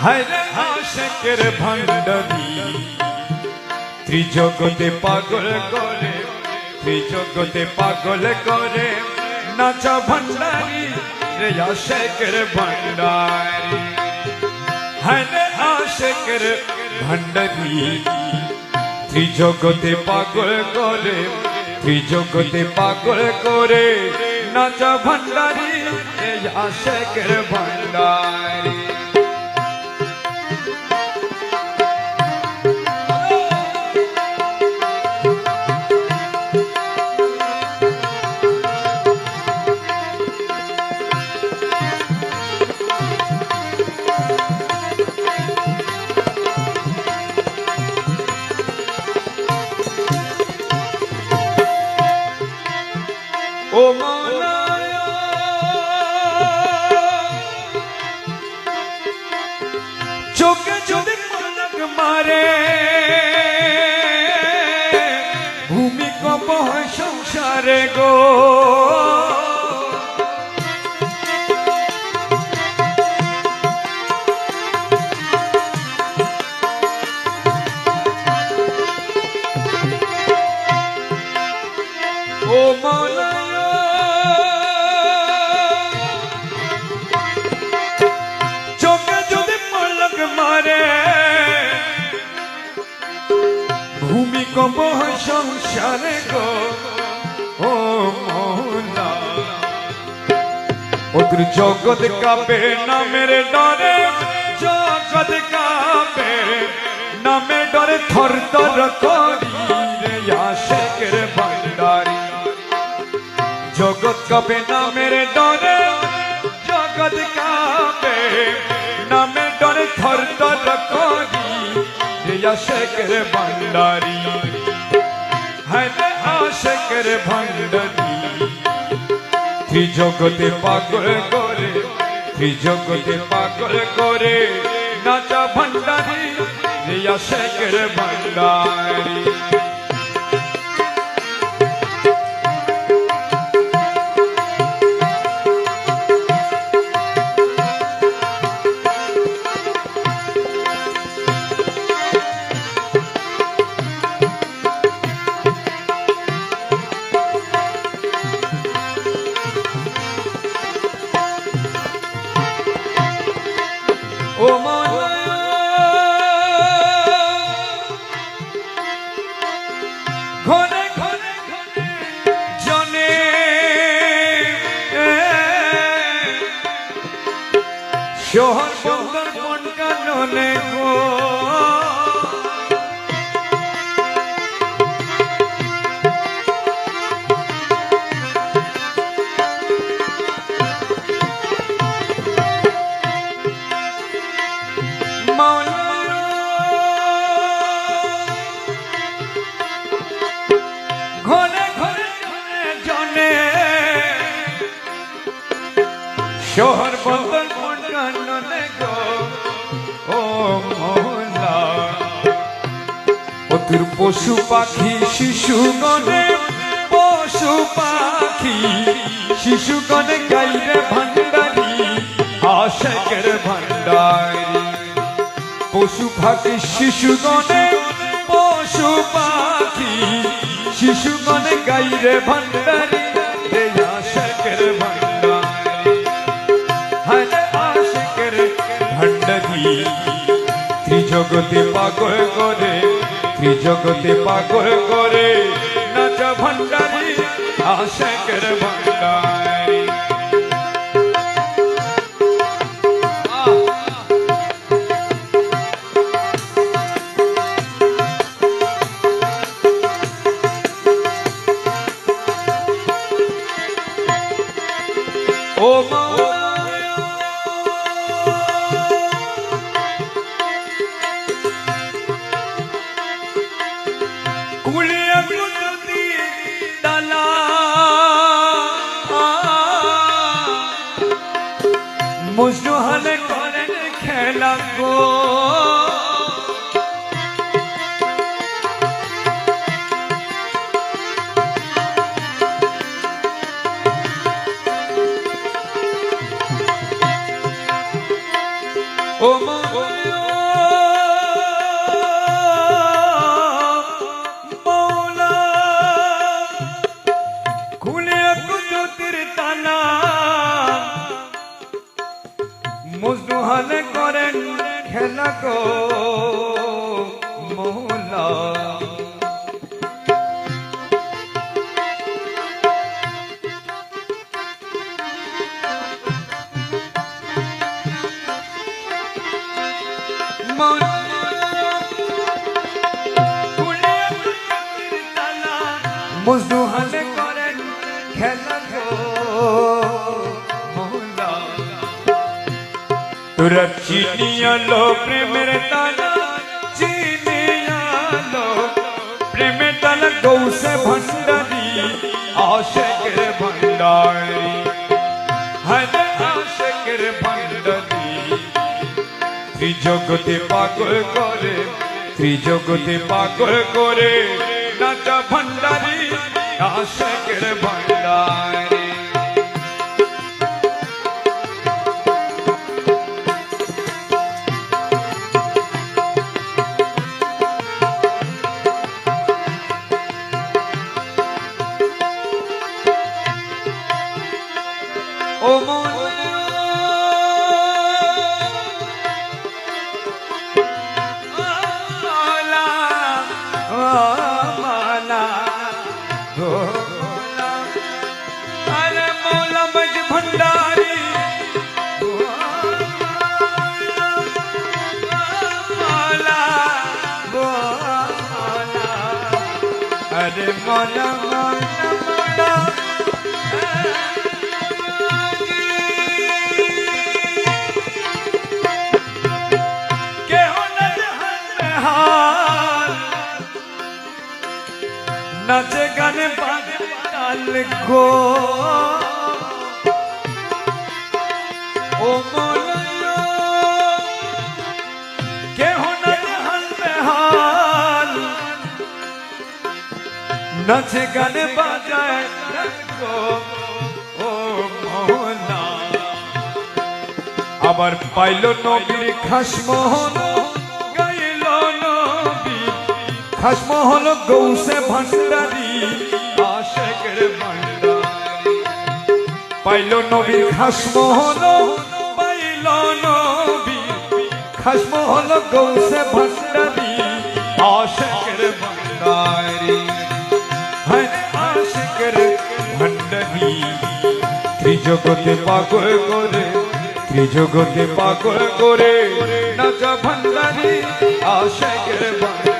হায়রে আশিকের ভান্ডারি ত্রিজগতে পাগল করে, ত্রিজগতে পাগল করে নাচা ভান্ডারি রে আশিকের ভান্ডারি। হায়রে আশিকের ভান্ডারি ত্রিজগতে পাগল করে, ত্রিজগতে পাগল করে নাচা ভান্ডারি রে আশিকের ভান্ডারি। ও মৌলা চোখে যদি পলক মারে ভূমিকম্প হয় সংসারে গো। ও মৌলা ভূমিকম্প হয় সংসারে গো। ও মৌলা ওদের জগৎ কাঁপে নামের ডরে, জগৎ কাঁপে নামের ডরে থর থর করি রে আশিকের ভান্ডারি। জগৎ কাঁপে নামের ডরে, জগৎ কাঁপে নামের ডরে থর থর করি রে আশিকের ভান্ডারি। হায়রে আশিকের ভান্ডারি ত্রিজগতে পাগল করে, ত্রিজগতে পাগল করে নাচা ভান্ডারি রে আশিকের ভান্ডারি। ও মৌলা ঘরে ঘরে জনে শহর বন্দর মন কাননে গো। ঘরে ঘরে জনে শহর বন্দর মন কাননে গো। ও মৌলা ওদের পশু পাখি শিশু গনে, পশু পাখি শিশু গনে গাইরে ভান্ডারি আশিকের ভান্ডারি। পশু পাখি শিশু গনে, পশু পাখি শিশু গনে গাইরে ভান্ডারি রে আশিকের ভান্ডারি। হায়রে আশিকের ভান্ডারি ত্রিজগতে পাগল করে, ত্রিজগতে পাগল করে নাচা ভান্ডারি আশিকের ভান্ডারি। ও কুলিয়া কুদরতি ডালা মজনু হালে করেন খেলা গো। ও মা মজনু হালে করেন খেলা গো মৌলা মজনু হালে করেন খেলা গো মৌলা তোরা চিনিয়ালো প্রেমের তালা চিনিয়ালো প্রেমের তালা গৌসে ভণ্ডারি আশেকের ভণ্ডারি হরে আশেকের ভণ্ডারি ত্রিজগতে পাগল করে ত্রিজগতে পাগল করে নাচা ভণ্ডারি আশেকের ভণ্ডারি ও মৌলা মালা अरे मौला मज भंडारी मौला अरे मौला मौला मौला के हो नाचे गाने बाजे गो ओ मौला के होना जहान में हाल नचे गाने बाजाए गो ओ मौला আবার পাইল নবীর খাসমোহন গাইল নবী খাসমোহন গৌসে ভণ্ডারি আশেকের ভণ্ডারি পাইল নবীর খাসমোহন পাইল নবী খাসমোহন গৌসে ভণ্ডারি আশেকের ভণ্ডারি হ্যাঁ আশেকের ভণ্ডারি ত্রিজগতে পাগল করে ত্রিজগতে পাগল করে নাচা ভণ্ডারি আশেকের ভণ্ডারি